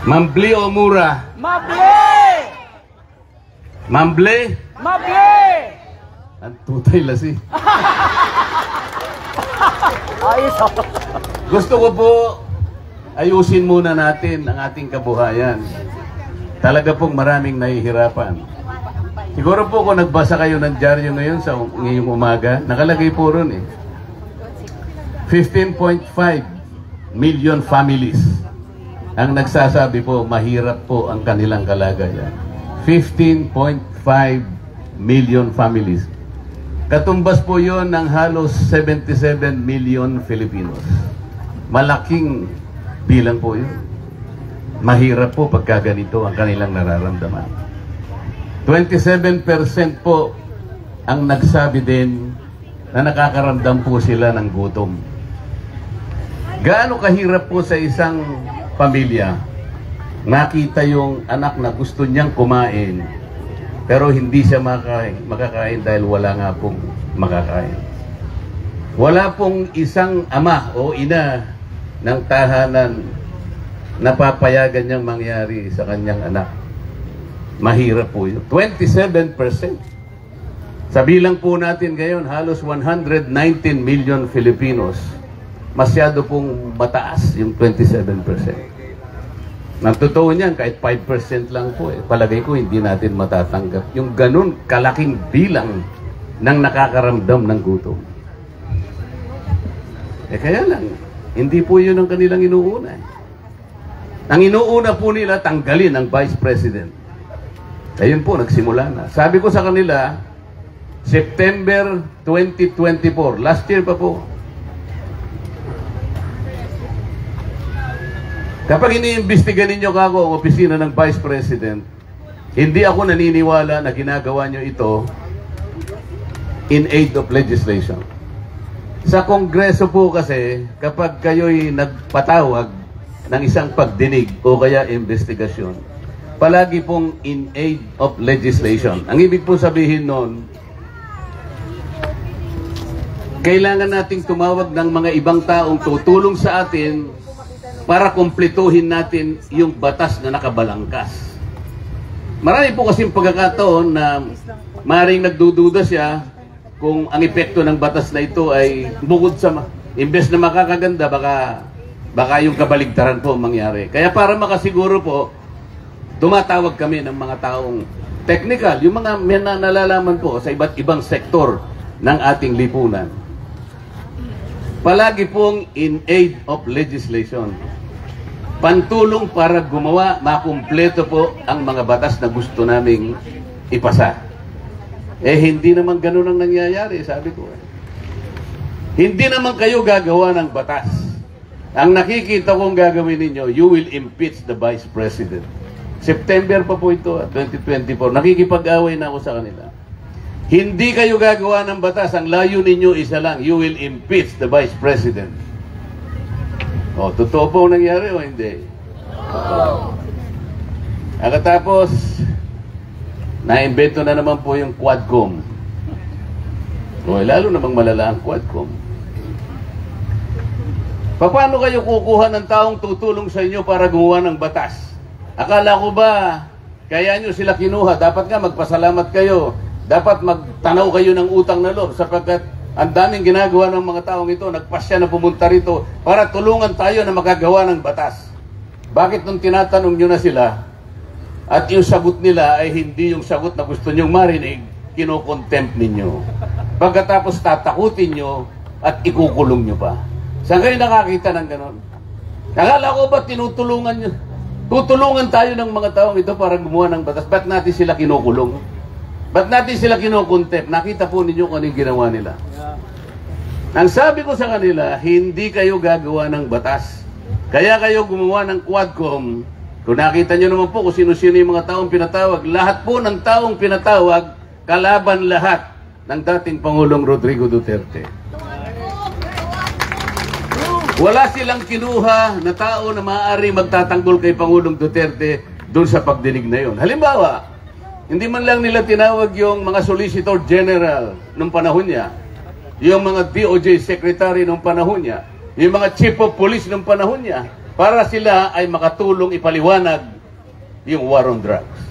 Mambli o mura? Mabli! Mambli? Mabli! Ang tutay lasi. Ayos ako. Gusto ko po ayusin muna natin ang ating kabuhayan. Talaga pong maraming nahihirapan. Siguro po kung nagbasa kayo ng dyaryo ngayon sa ngayong umaga, nakalagay po ron 15.5 million families ang nagsasabi po mahirap po ang kanilang kalagayan. 15.5 million families. Katumbas po yon ng halos 77 million Filipinos. Malaking bilang po yun. Mahirap po pagka ganito ang kanilang nararamdaman. 27% po ang nagsabi din na nakakaramdam po sila ng gutom. Gaano kahirap po sa isang pamilya nakita yung anak na gusto niyang kumain pero hindi siya makakain dahil wala nga pong makakain. Wala pong isang ama o ina ng tahanan na papayagan niyang mangyari sa kanyang anak. Mahirap po yun. 27%. Sa bilang po natin ngayon, halos 119 million Filipinos. Masyado pong mataas yung 27%. Nang totoo niyan, kahit 5% lang po palagay ko hindi natin matatanggap yung ganun kalaking bilang ng nakakaramdam ng gutom. Kaya lang, hindi po yun ang kanilang inuuna. Ang inuuna po nila, tanggalin ang Vice President. Ayun po, nagsimula na. Sabi ko sa kanila, September 2024, last year pa po. Kapag iniimbestiga ninyo kako ang opisina ng Vice President, hindi ako naniniwala na ginagawa nyo ito in aid of legislation. Sa Kongreso po kasi, kapag kayo'y nagpatawag ng isang pagdinig o kaya investigasyon, palagi pong in aid of legislation. Ang ibig po sabihin nun, kailangan nating tumawag ng mga ibang taong tutulong sa atin para kumpletuhin natin yung batas na nakabalangkas. Marami po kasing pagkakataon na maring nagdududa siya kung ang epekto ng batas na ito ay bukod sa imbes na makakaganda, baka yung kabaligtaran po mangyari. Kaya para makasiguro po, tumatawag kami ng mga taong technical, yung mga nalalaman po sa iba't ibang sektor ng ating lipunan. Palagi pong in aid of legislation. Pantulong para gumawa, makumpleto po ang mga batas na gusto naming ipasa. Hindi naman ganun ang nangyayari, sabi ko. Hindi naman kayo gagawa ng batas. Ang nakikita kong gagawin ninyo, you will impeach the Vice President. September pa po ito, 2024. Nakikipag-away na ako sa kanila. Hindi kayo gagawa ng batas. Ang layo ninyo isa lang, you will impeach the Vice President. Totoo po nangyari o hindi? Tapos, na-invento na naman po yung Quadcom. Lalo namang malala ang Quadcom. Paano kayo kukuha ng taong tutulong sa inyo para gumawa ng batas? Akala ko ba, kaya nyo sila kinuha? Dapat nga magpasalamat kayo. Dapat magtanaw kayo ng utang na loob sapagkat ang daming ginagawa ng mga taong ito, nagpasya na pumunta rito para tulungan tayo na makagawa ng batas. Bakit nung tinatanong nyo na sila at yung sagot nila ay hindi yung sagot na gusto nyong marinig, kinokontempt ninyo. Pagkatapos tatakutin nyo at ikukulong nyo pa. Saan kayo nakakita ng ganon? Akala ko ba tinutulungan nyo? Tutulungan tayo ng mga taong ito para gumawa ng batas. Ba't natin sila kinukulong? Ba't natin sila kinokontempt? Nakita po ninyo kung anong ginawa nila. Ang sabi ko sa kanila, hindi kayo gagawa ng batas. Kaya kayo gumawa ng Quadcom. Kung nakita nyo naman po kung sino-sino yung mga taong pinatawag, lahat po ng taong pinatawag, kalaban lahat ng dating Pangulong Rodrigo Duterte. Wala silang kinuha na tao na maaari magtatanggol kay Pangulong Duterte doon sa pagdinig na yun. Halimbawa, hindi man lang nila tinawag yung mga Solicitor General nung panahon niya, yung mga DOJ Secretary nung panahon niya, yung mga Chief of Police nung panahon niya, para sila ay makatulong ipaliwanag yung war on drugs.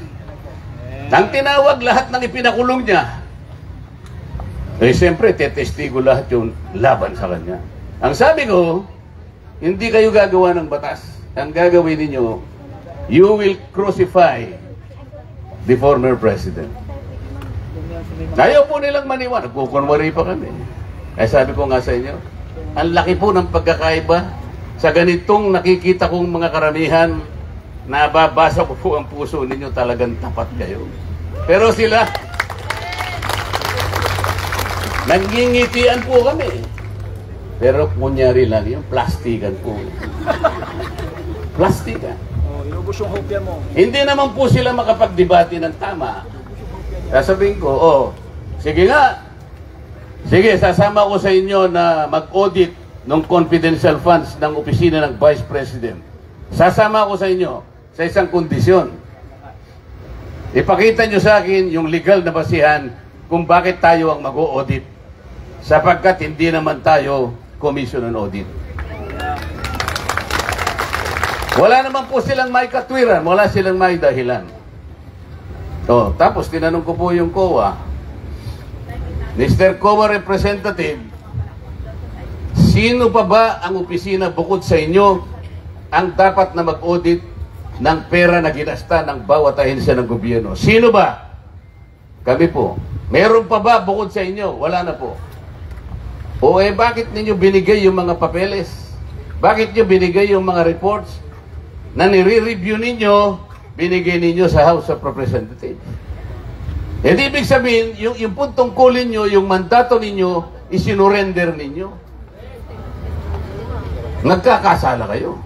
Nang tinawag lahat ng ipinakulong niya, eh siyempre, tetestigo lahat yung laban sa kanya. Ang sabi ko, hindi kayo gagawa ng batas. Ang gagawin ninyo, you will crucify the former president. Ayaw po nilang maniwan. Nagkukunwari pa kami. Kaya sabi ko nga sa inyo, ang laki po ng pagkakaiba sa ganitong nakikita kong mga karamihan. Nababasa ko po ang puso ninyo, talagang tapat kayo. Pero sila, nangingitian po kami. Pero kunyari lang, yung plastikan po. Plastikan. Inubos yung hopya mo. Hindi naman po sila makapagdebate ng tama. Sasabihin ko, sige nga. Sige, sasama ko sa inyo na mag-audit ng confidential funds ng opisina ng Vice President. Sasama ko sa inyo sa isang kondisyon. Ipakita nyo sa akin yung legal na basihan kung bakit tayo ang mag-audit. Sapagkat hindi naman tayo commission on audit. Wala naman po silang may katwiran, wala silang may dahilan. Tapos tinanong ko po yung COA, Mr. COA representative, sino pa ba ang opisina bukod sa inyo ang dapat na mag-audit ng pera na ginasta ng bawat ahensya ng gobyerno? Sino ba? Kami po. Meron pa ba bukod sa inyo? Wala na po. Bakit ninyo binigay yung mga papeles? Bakit nyo binigay yung mga reports na nire-review ninyo, binigay ninyo sa House of Representatives? Ibig sabihin, yung puntong kulin nyo, yung mandato ninyo, isinurrender ninyo. Nagkakasala kayo.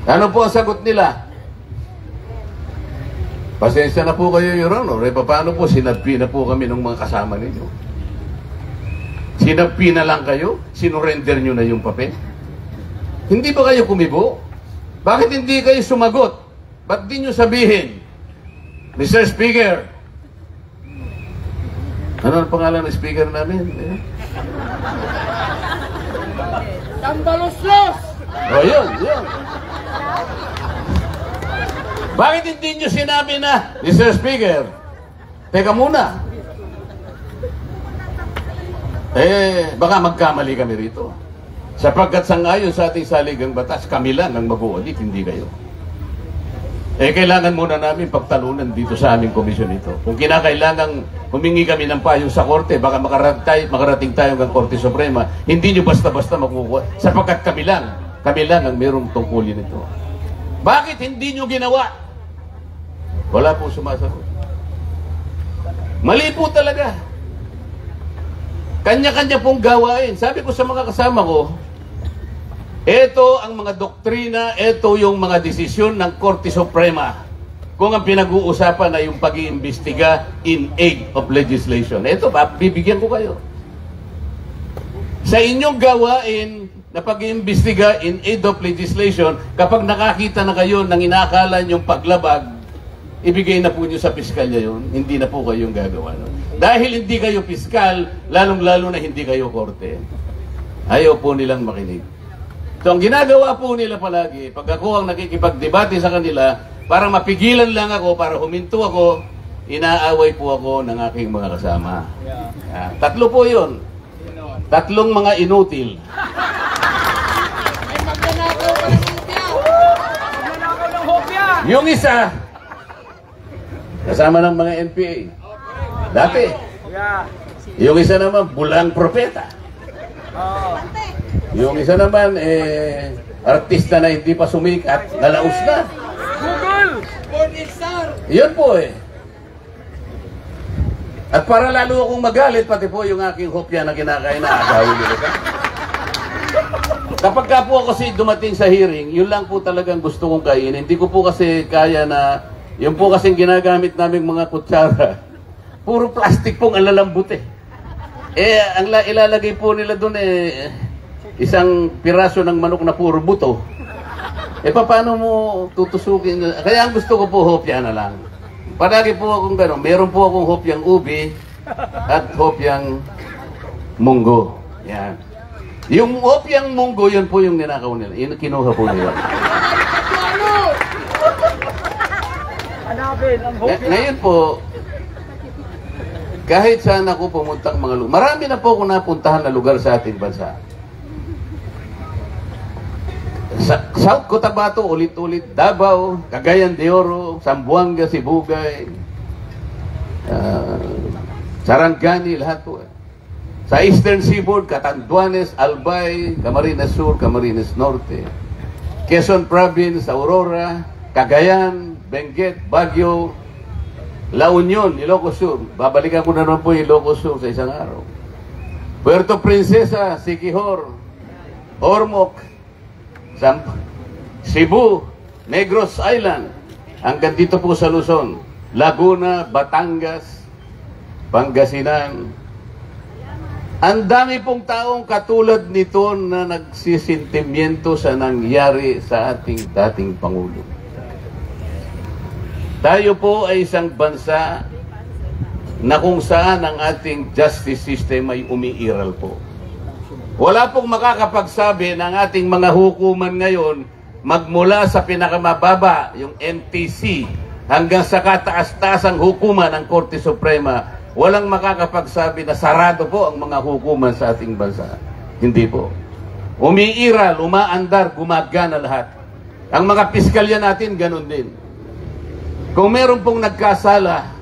Ano po ang sagot nila? Pasensya na po kayo, Your Honor. Paano po sinagpi na po kami ng mga kasama ninyo? Sinagpi na lang kayo? Sinurrender nyo na yung papel? Hindi ba kayo kumibo? Bakit hindi kayo sumagot? Ba't di nyo sabihin, Mr. Speaker, ano ang pangalan ng speaker namin? Tambaloslos! Yun. Bakit hindi nyo sinabi na, Mr. Speaker, teka muna. Baka magkamali kami rito. Sapagkat sangayon sa ating saligang batas, kami lang ang mag-audit, hindi kayo. Kailangan muna namin pagtalunan dito sa aming komisyon ito. Kung kinakailangan humingi kami ng payo sa korte, baka makarating tayo ng Korte Suprema, hindi nyo basta-basta makukuha. Sapagkat kami lang ang mayroong tungkulin ito. Bakit hindi nyo ginawa? Wala po sumasagot. Mali po talaga. Kanya-kanya pong gawain. Sabi ko sa mga kasama ko, ito ang mga doktrina, ito yung mga desisyon ng Korte Suprema. Kung ang pinag-uusapan na yung pag-iimbestiga in aid of legislation. Ito, bibigyan ko kayo. Sa inyong gawain na pag-iimbestiga in aid of legislation, kapag nakakita na kayo ng inakala nyong paglabag, ibigay na po nyo sa piskalya yun, hindi na po kayong gagawa nun. Dahil hindi kayo piskal, lalong-lalo na hindi kayo korte. Ayaw po nilang makinig. So, ang ginagawa po nila palagi, pag ako ang nakikipagdebate sa kanila, para mapigilan lang ako, para huminto ako, inaaway po ako ng aking mga kasama. Tatlo po yun. Tatlong mga inutil. Yung isa, kasama ng mga NPA. Dati. Yung isa naman, bulang propeta. Yung isa naman, artista na hindi pa sumikat, nalaos na. Google! Yun po At para lalo akong magalit, pati po yung aking hopya na kinakain na agawin nila. Kapag ka po ako dumating sa hearing, yun lang po talagang gusto kong kainin. Hindi ko po kasi kaya na, yun po kasing ginagamit naming mga kutsara, puro plastic pong alalambot ang ilalagay po nila doon isang piraso ng manok na puro buto. Paano mo tutusukin? Kaya ang gusto ko po, hopya na lang. Palagi po akong gano'n. Meron po akong hopyang ubi at hopyang munggo. Yan. Yung opiang munggo, yun po yung ninakaw nila. Yun, kinuha po nila. Hanapin ang hopya. Ngayon po, kahit saan ako pumuntang mga lugar, marami na po ako napuntahan na lugar sa ating bansa. Sa South Cotabato, ulit-ulit, Davao, Cagayan de Oro, Zamboanga, Sibugay, Sarangani, lahat po. Sa Eastern Seaboard, Catanduanes, Albay, Camarines Sur, Camarines Norte, Quezon Province, Aurora, Cagayan, Benguet, Baguio, La Union, Ilocos Sur. Babalikan ko na naman po yung Ilocos Sur sa isang araw. Puerto Princesa, Siquijor, Ormoc, Cebu, Negros Island, hanggang dito po sa Luzon, Laguna, Batangas, Pangasinan. Ang dami pong taong katulad nito na nagsisintimiento sa nangyari sa ating dating Pangulo. Tayo po ay isang bansa na kung saan ang ating justice system ay umiiral po. Wala pong makakapagsabi ng ating mga hukuman ngayon magmula sa pinakamababa, yung MTC, hanggang sa kataas-taasang hukuman ng Korte Suprema. Walang makakapagsabi na sarado po ang mga hukuman sa ating bansa. Hindi po. Umiiral, umaandar, gumagana lahat. Ang mga piskalya natin, ganun din. Kung meron pong nagkasala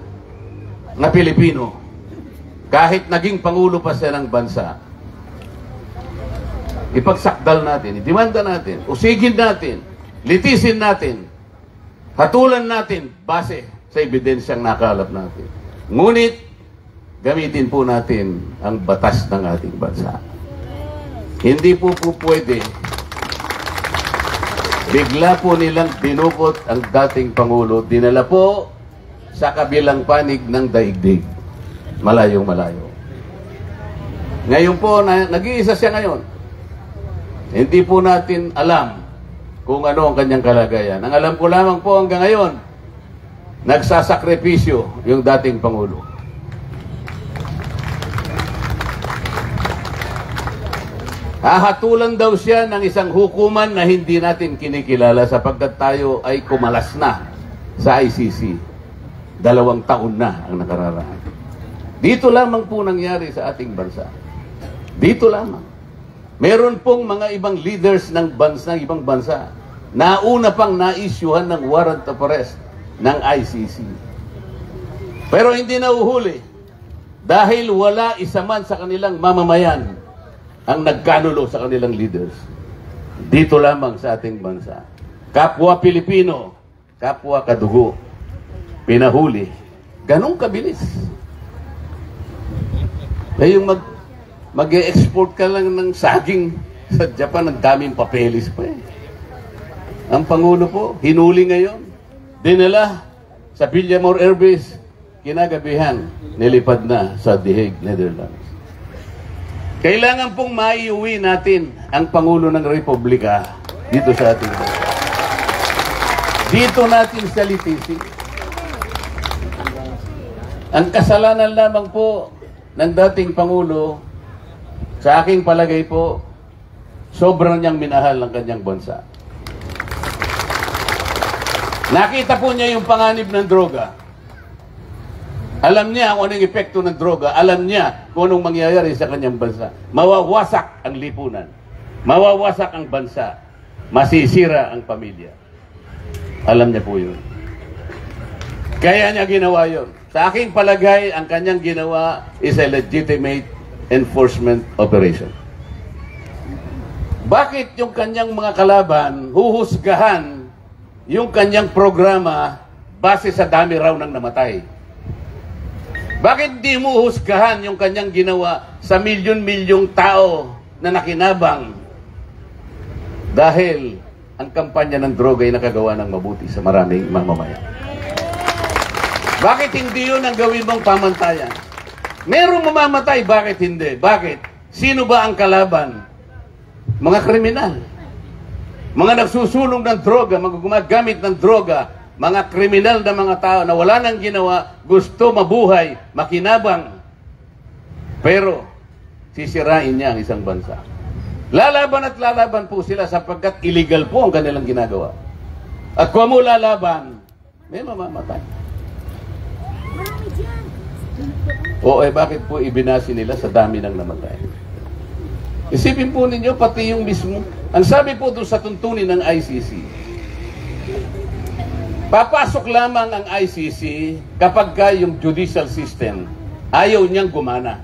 na Pilipino, kahit naging Pangulo pa siya ng bansa, ipagsakdal natin, idemanda natin, usigin natin, litisin natin, hatulan natin base sa ebidensyang nakalap natin. Ngunit, gamitin po natin ang batas ng ating bansa. Hindi po pwede bigla po nilang binukot ang dating Pangulo, dinala po sa kabilang panig ng daigdig. Malayong malayo. Ngayon po, nag-iisa siya ngayon. Hindi po natin alam kung ano ang kanyang kalagayan. Ang alam ko lamang po hanggang ngayon, nagsasakripisyo yung dating Pangulo. Hahatulan daw siya ng isang hukuman na hindi natin kinikilala sapagkat tayo ay kumalas na sa ICC. 2 taon na ang nakararaan. Dito lamang po nangyari sa ating bansa. Dito lamang. Meron pong mga ibang leaders ng bansa, ng ibang bansa, na una pang na-issuehan ng warrant of arrest ng ICC. Pero hindi nauhuli dahil wala isa man sa kanilang mamamayan ang nagkanulo sa kanilang leaders. Dito lamang sa ating bansa. Kapwa Pilipino, kapwa kadugo, pinahuli. Ganong kabilis. Eh yung mag-e-export ka lang ng saging sa Japan, ang daming papeles pa eh. Ang Pangulo po, hinuli ngayon. Dinala sa Villamor Air Base, kinagabihan, nilipad na sa The Hague, Netherlands. Kailangan pong maiuwi natin ang Pangulo ng Republika dito sa ating bansa. Dito natin sa litisi. Ang kasalanan lamang po ng dating Pangulo, sa aking palagay po, sobrang niyang minahal ng kanyang bansa. Nakita po niya yung panganib ng droga. Alam niya kung anong epekto ng droga. Alam niya kung anong mangyayari sa kanyang bansa. Mawawasak ang lipunan. Mawawasak ang bansa. Masisira ang pamilya. Alam niya po yun. Kaya niya ginawa yun. Sa aking palagay, ang kanyang ginawa is a legitimate enforcement operation. Bakit yung kanyang mga kalaban huhusgahan yung kanyang programa base sa dami raw ng namatay? Bakit di mo husgahan yung kanyang ginawa sa milyon-milyong tao na nakinabang? Dahil ang kampanya ng droga ay nakagawa ng mabuti sa maraming mamamayan. Bakit hindi yun ang gawin mong pamantayan? Merong mamamatay, bakit hindi? Bakit? Sino ba ang kalaban? Mga kriminal. Mga nagsusulong ng droga, mga gumagamit ng droga, mga kriminal na mga tao na wala nang ginawa, gusto mabuhay, makinabang. Pero, sisirain niya ang isang bansa. Lalaban at lalaban po sila sapagkat illegal po ang kanilang ginagawa. At kung mo lalaban, may mamamatay. O bakit po ibinasi nila sa dami ng namatay? Isipin po ninyo, pati yung mismo. Ang sabi po doon sa tuntunin ng ICC, papasok lamang ang ICC kapag yung judicial system ayaw niyang gumana.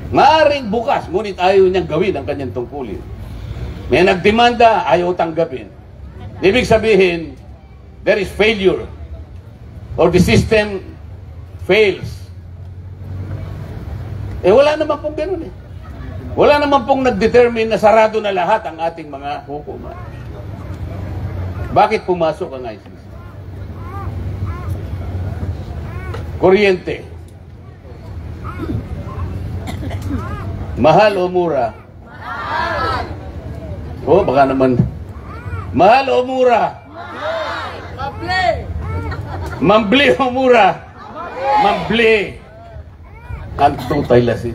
Maaring bukas, ngunit ayaw niyang gawin ang kanyang tungkulin. May nagdemanda, ayaw tanggapin. Ibig sabihin, there is failure or the system fails. Wala naman pong ganun eh. Wala naman pong nag-determine na sarado na lahat ang ating mga hukuman. Bakit pumasok ang ICC? Kuryente. Mahal o mura? Mahal. Oh, baka naman. Mahal o mura? Mahal. Mambli. Mambli o mura? Mambli. Ang tutay lasin.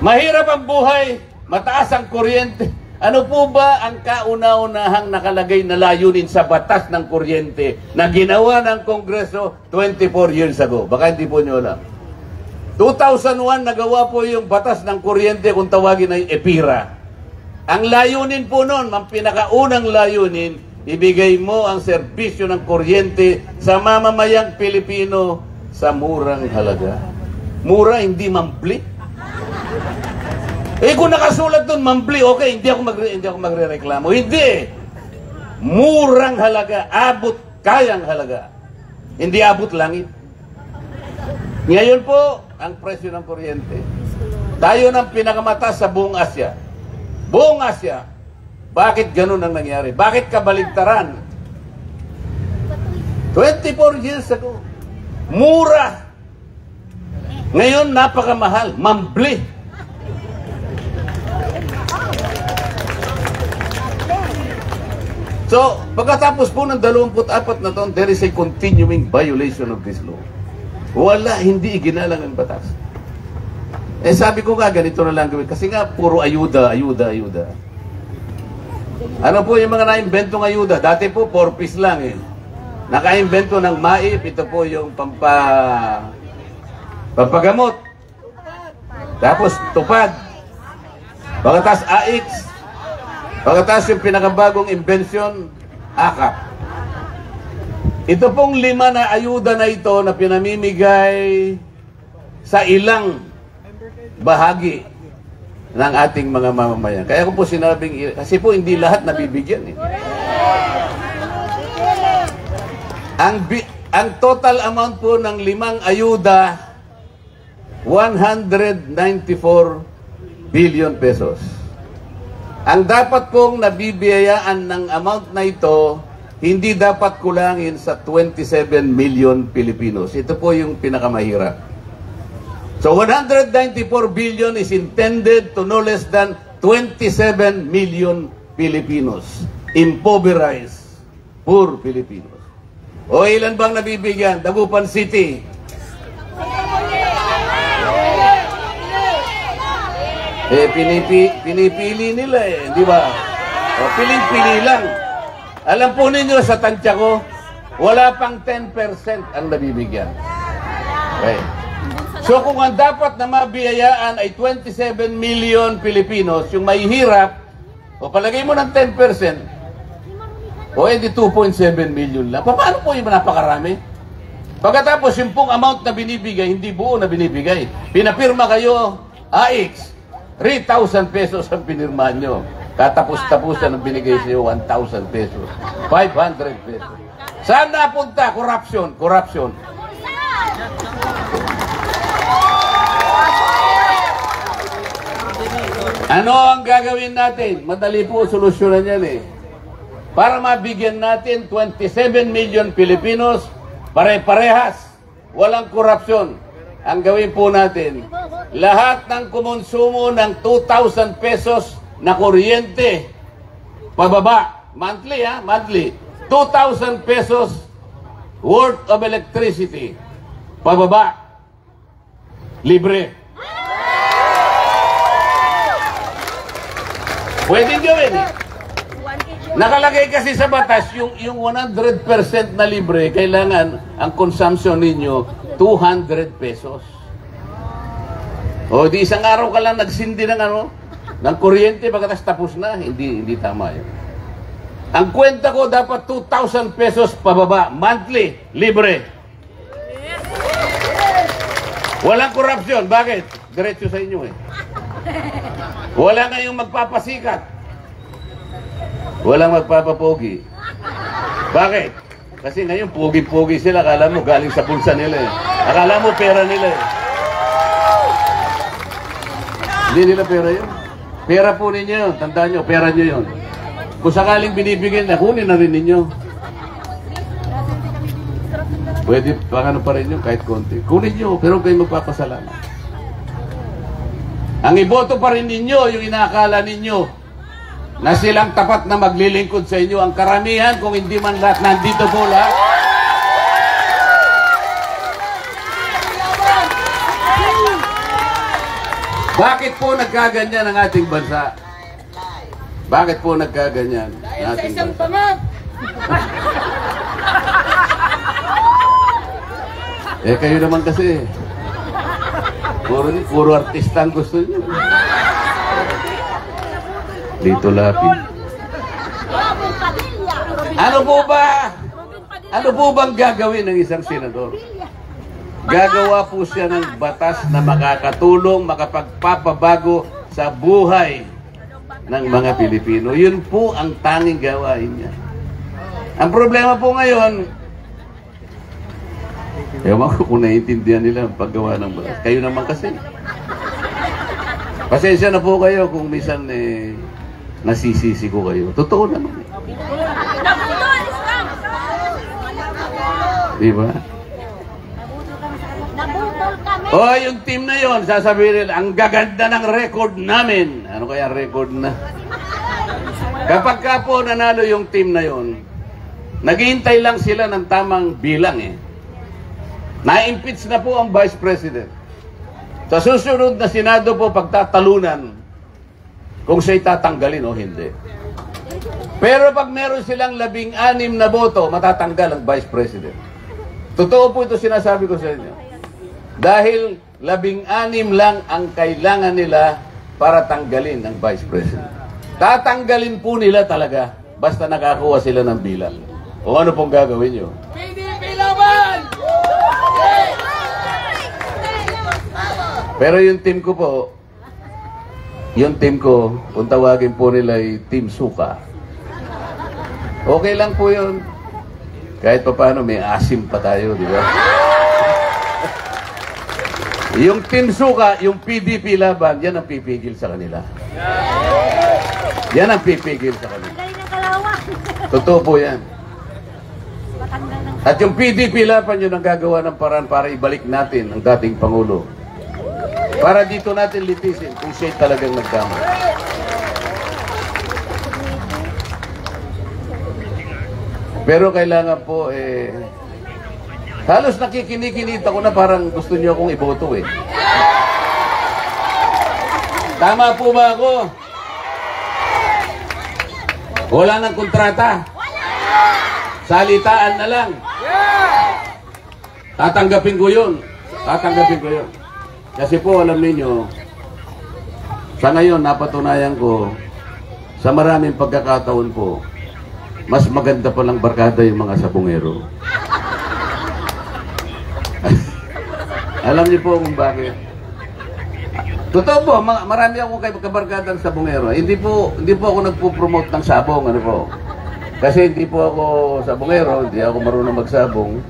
Mahirap ang buhay, mataas ang kuryente. Ano po ba ang kauna-unahang nakalagay na layunin sa batas ng kuryente na ginawa ng Kongreso 24 years ago? Baka hindi po nyo alam. 2001, nagawa po yung batas ng kuryente kung tawagin ay EPIRA. Ang layunin po noon, ang pinakaunang layunin, ibigay mo ang serbisyo ng kuryente sa mamamayang Pilipino sa murang halaga. Mura, hindi mambli. Kung nakasulat doon, mambli, okay, hindi ako magre-reklamo. Hindi. Murang halaga, abot, kayang halaga. Hindi abot langit. Ngayon po, ang presyo ng kuryente. Tayo ng pinakamataas sa buong Asya. Buong Asya. Bakit ganun ang nangyari? Bakit kabaligtaran? 24 years ago. Mura. Ngayon, napakamahal. Mambli. So, pagkatapos po ng 24 na taon, there is a continuing violation of this law. Wala, hindi iginalang ang batas. Sabi ko nga, ganito na lang gawin. Kasi nga, puro ayuda. Ano po yung mga naimbentong ayuda? Dati po, 4 piece lang eh. Nakaimbento ng MAIP, ito po yung pampagamot. Tapos, tupad. Pagkatas AX. Pagkatas yung pinakabagong invention, AKAP. Ito pong 5 na ayuda na ito na pinamimigay sa ilang bahagi ng ating mga mamamayan. Kaya ko po sinabing, kasi po hindi lahat nabibigyan eh. Ang total amount po ng 5 ayuda, 194 billion pesos. Ang dapat pong nabibiyayaan ng amount na ito, hindi dapat kulangin sa 27 million Pilipinos. Ito po yung pinakamahirap. So 194 billion is intended to no less than 27 million Filipinos. Impoverized, poor Filipinos. O ilan bang nabibigyan? Dagupan City. Pinipili nila eh, di ba? O, piling-pili lang. Alam po ninyo sa tansya ko, wala pang 10% ang nabibigyan. Okay. So kung ang dapat na mabiyayaan ay 27 million Filipinos, yung mahihirap, o palagay mo ng 10%, o edi 2.7 million lang. Paano po yung napakarami? Pagkatapos yung pong amount na binibigay, hindi buo na binibigay. Pinapirma kayo, AX, 3,000 pesos ang pinirmahan nyo. Katapos-tapusan ang binigay sa iyo, 1,000 pesos. 500 pesos. Saan napunta? Corruption. Corruption. Ano ang gagawin natin? Madali po solusyonan yan eh. Para mabigyan natin 27 million Pilipinos, pare-parehas, walang korupsyon. Ang gawin po natin, lahat ng kumonsumo ng 2,000 pesos na kuryente, pababa, monthly ha, monthly, 2,000 pesos worth of electricity, pababa. libre. Pwede gawin eh. Nakalagay kasi sa batas, yung 100% na libre, kailangan ang consumption ninyo 200 pesos. O di isang araw ka lang nagsindi ng kuryente, pagkatas tapos na. Hindi tama yun. Ang kwenta ko dapat 2,000 pesos pababa, monthly, libre. Walang korupsyon. Bakit? Diretso sa inyo eh. Wala ngayong magpapasikat. Walang magpapapogi. Bakit? Kasi ngayon pogi-pogi sila. Akala mo galing sa bulsa nila eh. Akala mo pera nila eh. Hindi nila pera yun. Pera po ninyo yun. Tandaan nyo, pera nyo yun. Kung sakaling binibigyan na, kunin na rin ninyo. Pwede pang pa rin yun kahit konti. Kunin nyo, pero kayo magpapasalamat. Ang iboto pa rin ninyo, yung inaakala ninyo, na silang tapat na maglilingkod sa inyo. Ang karamihan, kung hindi man lahat, nandito po lahat. Bakit po nagkaganyan ang ating bansa? Bakit po nagkaganyan ang ating bansa? Eh kayo naman kasi, puro artista ang gusto niyo. Dito lapid. Ano po bang gagawin ng isang senador? Gagawa po siya ng batas na makakatulong, makapagpapabago sa buhay ng mga Pilipino. Yun po ang tanging gawain niya. Ang problema po ngayon, ewan ko kung naiintindihan nila ang paggawa ng batas. Kayo naman kasi. Pasensya na po kayo kung minsan nasisisi ko kayo. Totoo naman. Diba? Oh, yung team na yon, sasabihin nila, ang gaganda ng record namin. Ano kaya record na? Kapag ka po nanalo yung team na yon, naghihintay lang sila ng tamang bilang eh. Na-impeach na po ang Vice President. Sa susunod na Senado po pagtatalunan kung siya'y tatanggalin o hindi. Pero pag meron silang 16 na boto, matatanggal ang Vice President. Totoo po ito sinasabi ko sa inyo. Dahil 16 lang ang kailangan nila para tanggalin ang Vice President. Tatanggalin po nila talaga basta nakakuha sila ng bilang. O ano pong gagawin nyo? PDP laban! Pero yung team ko po, kung tawagin po nila ay Team Suka. Okay lang po yun. Kahit pa paano, may asim pa tayo, di ba? Yung Team Suka, yung PDP laban, yan ang pipigil sa kanila. Yan ang pipigil sa kanila. Totoo po yan. At yung PDP laban, yun ang gagawa ng paraan para ibalik natin ang dating Pangulo. Para dito natin litisin kung siya'y talagang nagkama. Pero kailangan po, halos nakikinikinita ko na parang gusto niyo akong iboto eh. Tama po ba ako? Wala nang kontrata. Salitaan na lang. Tatanggapin ko yun. Tatanggapin ko yun. Kasi po, alam niyo, sa ngayon, napatunayan ko, sa maraming pagkakataon po, mas maganda palang barkada yung mga sabungero. Alam niyo po kung bakit. Totoo po, marami akong kabarkada ng sabungero. Hindi po ako nagpo-promote ng sabong, ano po. Kasi hindi po ako sabungero, hindi ako marunong magsabong.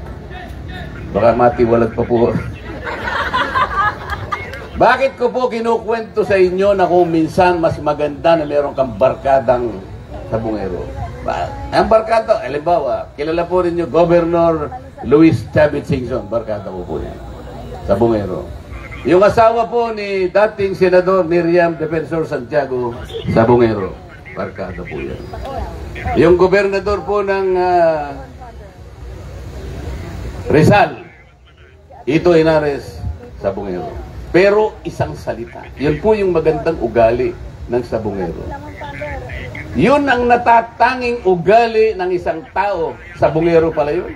Baka matiwalag pa po. Bakit ko po kinukwento sa inyo na kung minsan mas maganda na meron kang barkadang sabungero? Ang barkada, halimbawa, kilala po rin yung Governor Luis Chavez Singson, barkada ko po yan, sabungero. Yung asawa po ni dating Senador Miriam Defensor Santiago, sabungero, barkada po yan. Yung gobernador po ng Rizal, Ito Inares, sabungero. Pero isang salita. Yun po yung magandang ugali ng sabungero. Yun ang natatanging ugali ng isang tao. Sabungero pala yun.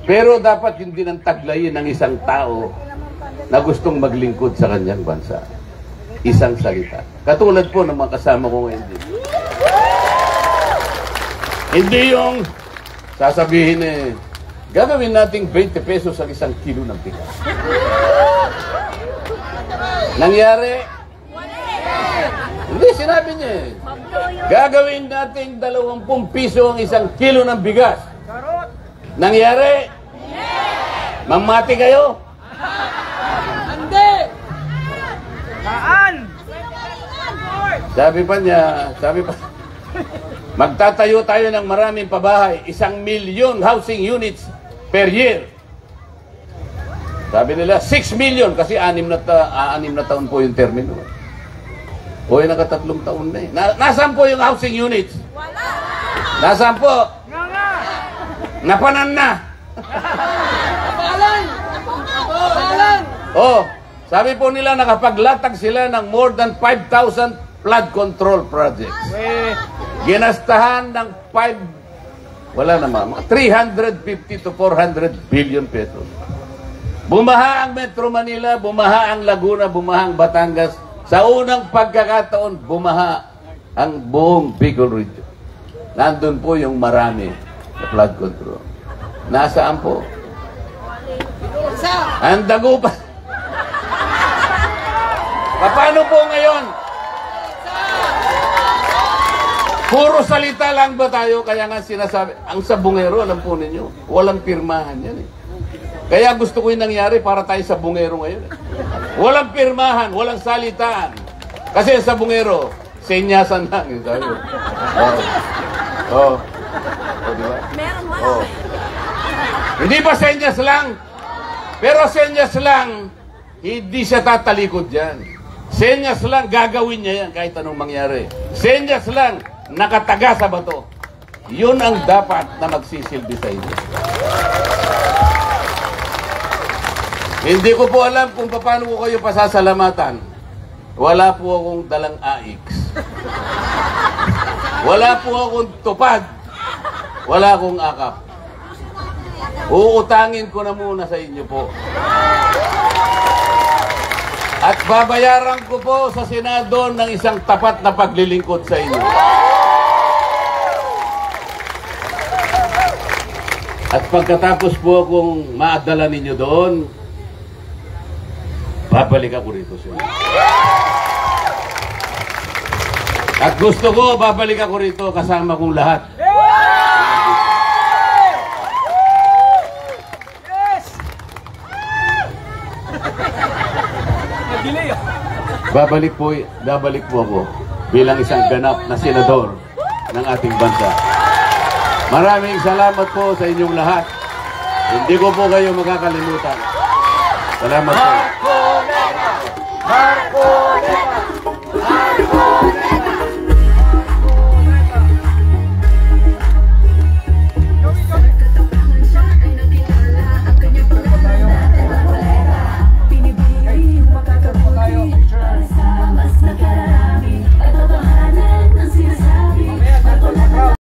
Pero dapat yun din ang taglayin ng isang tao na gustong maglingkod sa kanyang bansa. Isang salita. Katulad po ng mga kasama ko ngayon din. Hindi yung sasabihin gagawin nating 20 pesos ang isang kilo ng bigas. Nangyari? Hindi, sinabi niya gagawin nating 20 piso ang isang kilo ng bigas. Nangyari? Mamati kayo? Hindi! Saan? Sabi pa, magtatayo tayo ng maraming pabahay, 1,000,000 housing units per year. Sabi nila, 6 million kasi 6 na taon po yung termino. O yung nakatatlong taon na eh. Nasaan po yung housing units? Wala! Nasaan po? Nga! Napanan na! Napalan! Napalan! Oh, sabi po nila nakapaglatag sila ng more than 5,000 flood control projects. Ginastahan ng 350 to 400 billion pesos. Bumaha ang Metro Manila, bumaha ang Laguna, bumaha ang Batangas. Sa unang pagkakataon, bumaha ang buong Bicol region. Nandun po yung marami na flood control. Nasaan po? Ang Dagupan. Paano po ngayon? Puro salita lang ba tayo? Kaya nga sinasabi, ang sabungero, alam po ninyo, walang pirmahan yan eh. Kaya gusto ko yung nangyari para tayo sabungero ngayon eh. Walang pirmahan, walang salitaan. Kasi sa sabungero, senyasan lang. Yung sabi. Diba? Oh. Hindi ba senyas lang? Pero senyas lang, hindi siya tatalikod dyan. Senyas lang, gagawin niya yan kahit anong mangyari. Senyas lang, nakataga sa bato. Yun ang dapat na magsisilbi sa inyo. Hindi ko po alam kung paano ko kayo pasasalamatan. Wala po akong dalang AX. Wala po akong tupad. Wala akong akap. Uutangin ko na muna sa inyo po. At babayaran ko po sa Senado ng isang tapat na paglilingkod sa inyo. At pagkatapos po akong maadala ninyo doon, babalik ako rito sa inyo. At gusto ko, babalik ako rito kasama kong lahat. Babalik po ako bilang isang ganap na senador ng ating bansa. Maraming salamat po sa inyong lahat. Hindi ko po kayo makakalimutan. Salamat po. Marcoleta!